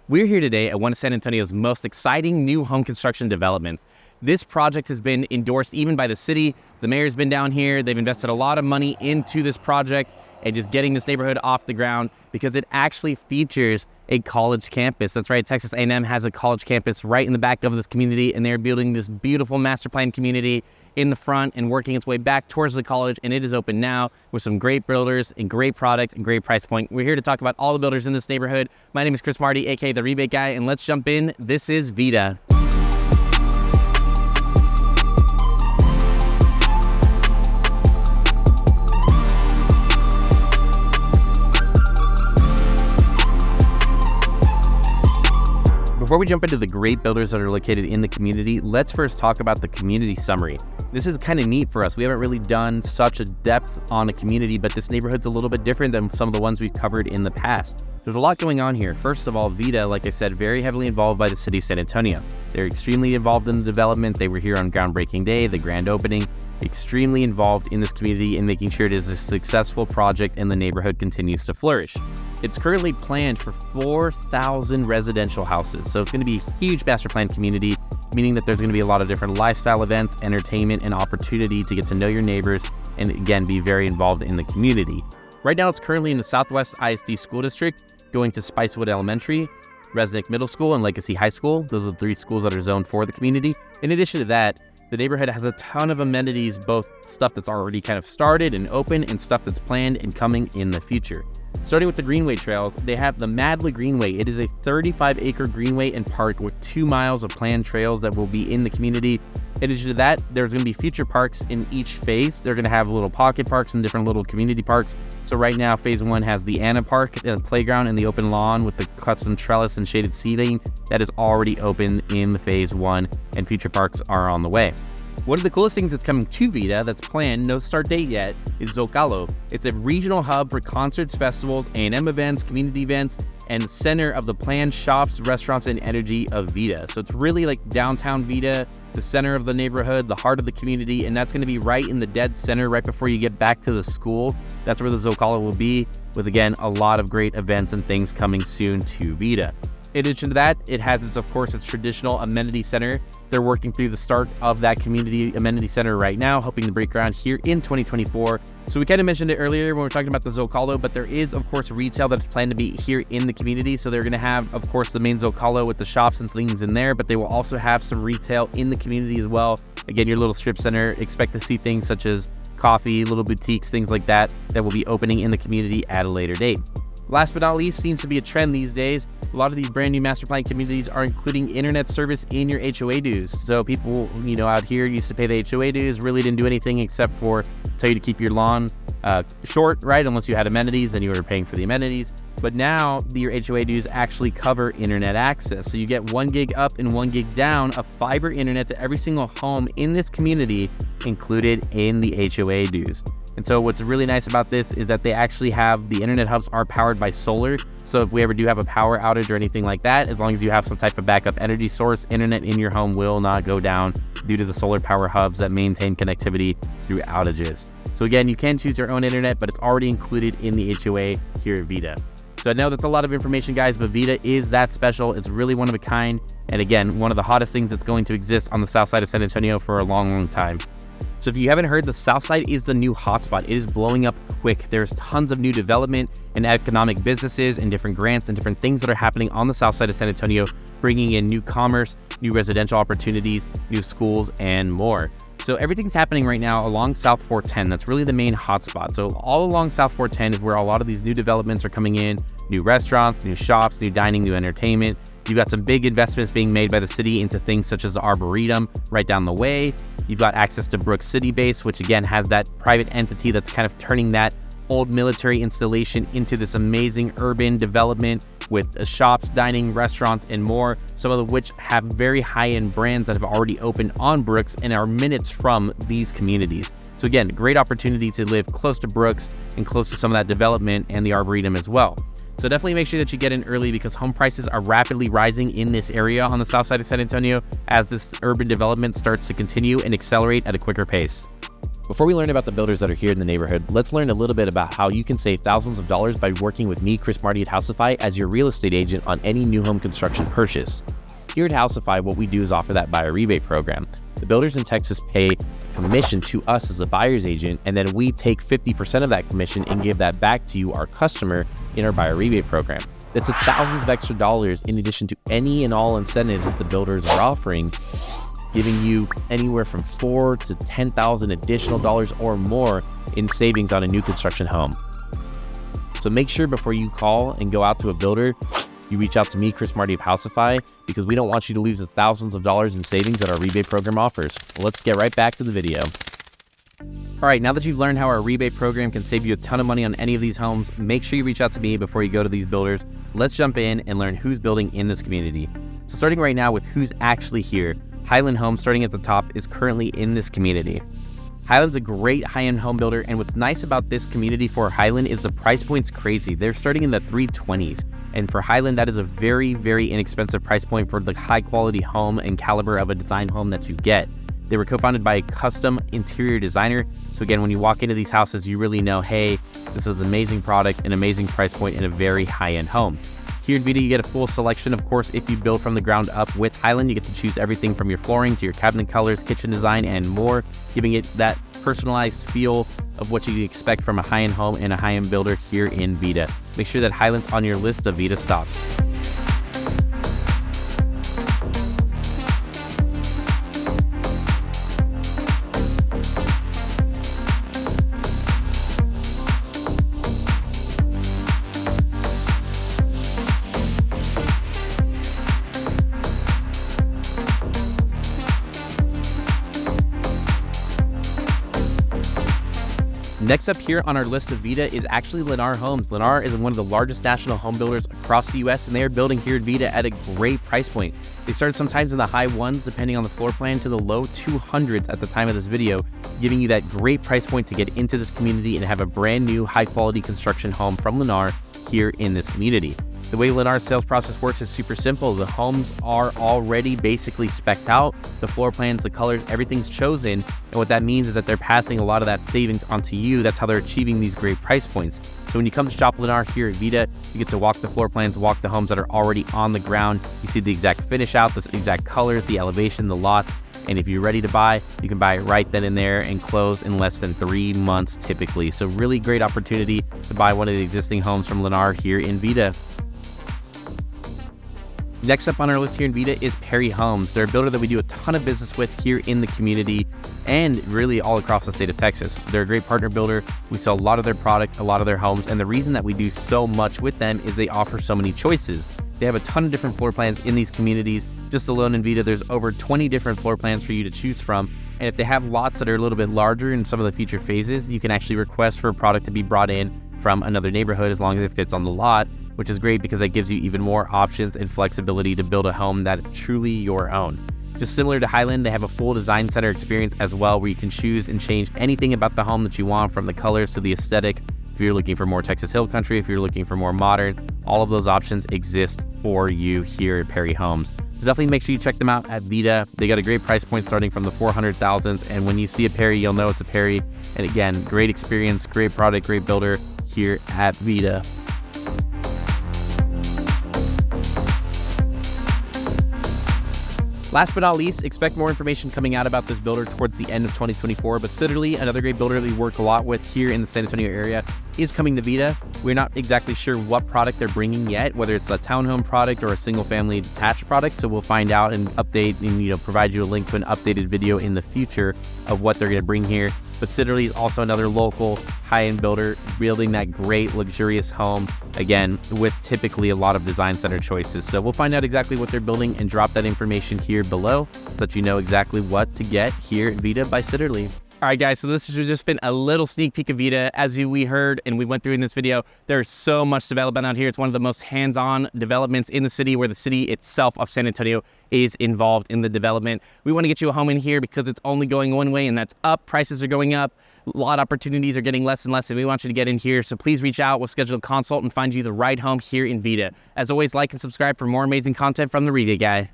We're here today at one of San Antonio's most exciting new home construction developments. This project has been endorsed even by the city. The mayor's been down here. They've invested a lot of money into this project and just getting this neighborhood off the ground because it actually features a college campus. That's right, Texas A&M has a college campus right in the back of this community, and they're building this beautiful master plan community in the front and working its way back towards the college, and it is open now with some great builders and great product and great price point. We're here to talk about all the builders in this neighborhood. My name is Chris Marti, aka the Rebate Guy, and let's jump in. This is VIDA. Before we jump into the great builders that are located in the community, let's first talk about the community summary. This is kind of neat for us. We haven't really done such a depth on a community, but this neighborhood's a little bit different than some of the ones we've covered in the past. There's a lot going on here. First of all, VIDA, like I said, very heavily involved by the city of San Antonio. They're extremely involved in the development. They were here on groundbreaking day, the grand opening, extremely involved in this community and making sure it is a successful project and the neighborhood continues to flourish. It's currently planned for 4,000 residential houses. So it's going to be a huge master plan community, meaning that there's going to be a lot of different lifestyle events, entertainment, and opportunity to get to know your neighbors and, again, be very involved in the community. Right now, it's currently in the Southwest ISD School District, going to Spicewood Elementary, Resnick Middle School, and Legacy High School. Those are the three schools that are zoned for the community. In addition to that, the neighborhood has a ton of amenities, both stuff that's already kind of started and open and stuff that's planned and coming in the future. Starting with the Greenway trails, they have the Madla Greenway. It is a 35-acre greenway and park with 2 miles of planned trails that will be in the community. In addition to that, there's going to be future parks in each phase. They're going to have little pocket parks and different little community parks. So right now, phase 1 has the Anna Park, the playground, and the open lawn with the custom trellis and shaded seating that is already open in the phase 1, and future parks are on the way. One of the coolest things that's coming to VIDA that's planned, no start date yet, is Zocalo. It's a regional hub for concerts, festivals, A&M events, community events, and center of the planned shops, restaurants, and energy of VIDA. So it's really like downtown VIDA, the center of the neighborhood, the heart of the community, and that's going to be right in the dead center right before you get back to the school. That's where the Zocalo will be, with, again, a lot of great events and things coming soon to VIDA. In addition to that, it has, its traditional amenity center. They're working through the start of that community amenity center right now, hoping to break ground here in 2024. So we kind of mentioned it earlier when we were talking about the Zocalo, but there is, of course, retail that's planned to be here in the community. So they're going to have, of course, the main Zocalo with the shops and things in there, but they will also have some retail in the community as well. Again, your little strip center, expect to see things such as coffee, little boutiques, things like that, that will be opening in the community at a later date. Last but not least, seems to be a trend these days. A lot of these brand new master plan communities are including internet service in your HOA dues. So people, out here used to pay the HOA dues, really didn't do anything except for tell you to keep your lawn short, right? Unless you had amenities and you were paying for the amenities. But now your HOA dues actually cover internet access. So you get 1 gig up and 1 gig down of fiber internet to every single home in this community included in the HOA dues. And so what's really nice about this is that they actually have the internet hubs are powered by solar. So if we ever do have a power outage or anything like that, as long as you have some type of backup energy source, internet in your home will not go down due to the solar power hubs that maintain connectivity through outages. So again, you can choose your own internet, but it's already included in the HOA here at VIDA. So I know that's a lot of information, guys, but VIDA is that special. It's really one of a kind. And again, one of the hottest things that's going to exist on the south side of San Antonio for a long, long time. So if you haven't heard, the Southside is the new hotspot. It is blowing up quick. There's tons of new development and economic businesses and different grants and different things that are happening on the south side of San Antonio, bringing in new commerce, new residential opportunities, new schools, and more. So everything's happening right now along South 410. That's really the main hotspot. So all along South 410 is where a lot of these new developments are coming in, new restaurants, new shops, new dining, new entertainment. You've got some big investments being made by the city into things such as the Arboretum right down the way. You've got access to Brooks City Base, which again has that private entity that's kind of turning that old military installation into this amazing urban development with shops, dining, restaurants, and more, some of which have very high-end brands that have already opened on Brooks and are minutes from these communities. So again, great opportunity to live close to Brooks and close to some of that development and the Arboretum as well. So definitely make sure that you get in early because home prices are rapidly rising in this area on the south side of San Antonio as this urban development starts to continue and accelerate at a quicker pace. Before we learn about the builders that are here in the neighborhood, let's learn a little bit about how you can save thousands of dollars by working with me, Chris Marti at Housify, as your real estate agent on any new home construction purchase. Here at Housify, what we do is offer that buyer rebate program. The builders in Texas pay commission to us as a buyer's agent, and then we take 50% of that commission and give that back to you, our customer, in our buyer rebate program. That's thousands of extra dollars in addition to any and all incentives that the builders are offering, giving you anywhere from $4,000 to $10,000 additional dollars or more in savings on a new construction home. So make sure before you call and go out to a builder, you reach out to me, Chris Marti of Housify, because we don't want you to lose the thousands of dollars in savings that our rebate program offers. Let's get right back to the video. All right, now that you've learned how our rebate program can save you a ton of money on any of these homes, make sure you reach out to me before you go to these builders. Let's jump in and learn who's building in this community. So starting right now with who's actually here, Highland Homes, starting at the top, is currently in this community. Highland's a great high-end home builder, and what's nice about this community for Highland is the price point's crazy. They're starting in the 320s, and for Highland, that is a very, very inexpensive price point for the high-quality home and caliber of a design home that you get. They were co-founded by a custom interior designer, so again, when you walk into these houses, you really know, hey, this is an amazing product, an amazing price point, and a very high-end home. Here at VIDA, you get a full selection. Of course, if you build from the ground up with Highland, you get to choose everything from your flooring to your cabinet colors, kitchen design, and more, giving it that personalized feel of what you expect from a high-end home and a high-end builder here in VIDA. Make sure that Highland's on your list of VIDA stops. Next up here on our list of VIDA is actually Lennar Homes. Lennar is one of the largest national home builders across the US, and they are building here at VIDA at a great price point. They started sometimes in the high ones, depending on the floor plan, to the low 200s at the time of this video, giving you that great price point to get into this community and have a brand new high quality construction home from Lennar here in this community. The way Lennar's sales process works is super simple. The homes are already basically spec'd out. The floor plans, the colors, everything's chosen. And what that means is that they're passing a lot of that savings onto you. That's how they're achieving these great price points. So when you come to shop Lennar here at VIDA, you get to walk the floor plans, walk the homes that are already on the ground. You see the exact finish out, the exact colors, the elevation, the lots. And if you're ready to buy, you can buy it right then and there and close in less than 3 months typically. So really great opportunity to buy one of the existing homes from Lennar here in VIDA. Next up on our list here in VIDA is Perry Homes. They're a builder that we do a ton of business with here in the community and really all across the state of Texas. They're a great partner builder. We sell a lot of their product, a lot of their homes, and the reason that we do so much with them is they offer so many choices. They have a ton of different floor plans in these communities. Just alone in VIDA, there's over 20 different floor plans for you to choose from. And if they have lots that are a little bit larger in some of the future phases, you can actually request for a product to be brought in from another neighborhood as long as it fits on the lot, which is great because that gives you even more options and flexibility to build a home that is truly your own. Just similar to Highland, they have a full design center experience as well, where you can choose and change anything about the home that you want, from the colors to the aesthetic. If you're looking for more Texas Hill Country, if you're looking for more modern, all of those options exist for you here at Perry Homes. So definitely make sure you check them out at VIDA. They got a great price point starting from the 400,000s, and when you see a Perry, you'll know it's a Perry. And again, great experience, great product, great builder here at VIDA. Last but not least, expect more information coming out about this builder towards the end of 2024, but Sitterle, another great builder that we work a lot with here in the San Antonio area, is coming to VIDA. We're not exactly sure what product they're bringing yet, whether it's a townhome product or a single-family detached product, so we'll find out and update and provide you a link to an updated video in the future of what they're going to bring here. But Sitterle is also another local high-end builder building that great luxurious home, again, with typically a lot of design center choices. So we'll find out exactly what they're building and drop that information here below so that you know exactly what to get here at VIDA by Sitterle. All right, guys, so this has just been a little sneak peek of VIDA. As we heard and we went through in this video, there's so much development out here. It's one of the most hands-on developments in the city, where the city itself of San Antonio is involved in the development. We want to get you a home in here because it's only going one way, and that's up. Prices are going up. Lot opportunities are getting less and less, and we want you to get in here. So please reach out. We'll schedule a consult and find you the right home here in VIDA. As always, like and subscribe for more amazing content from the Rebate Guy.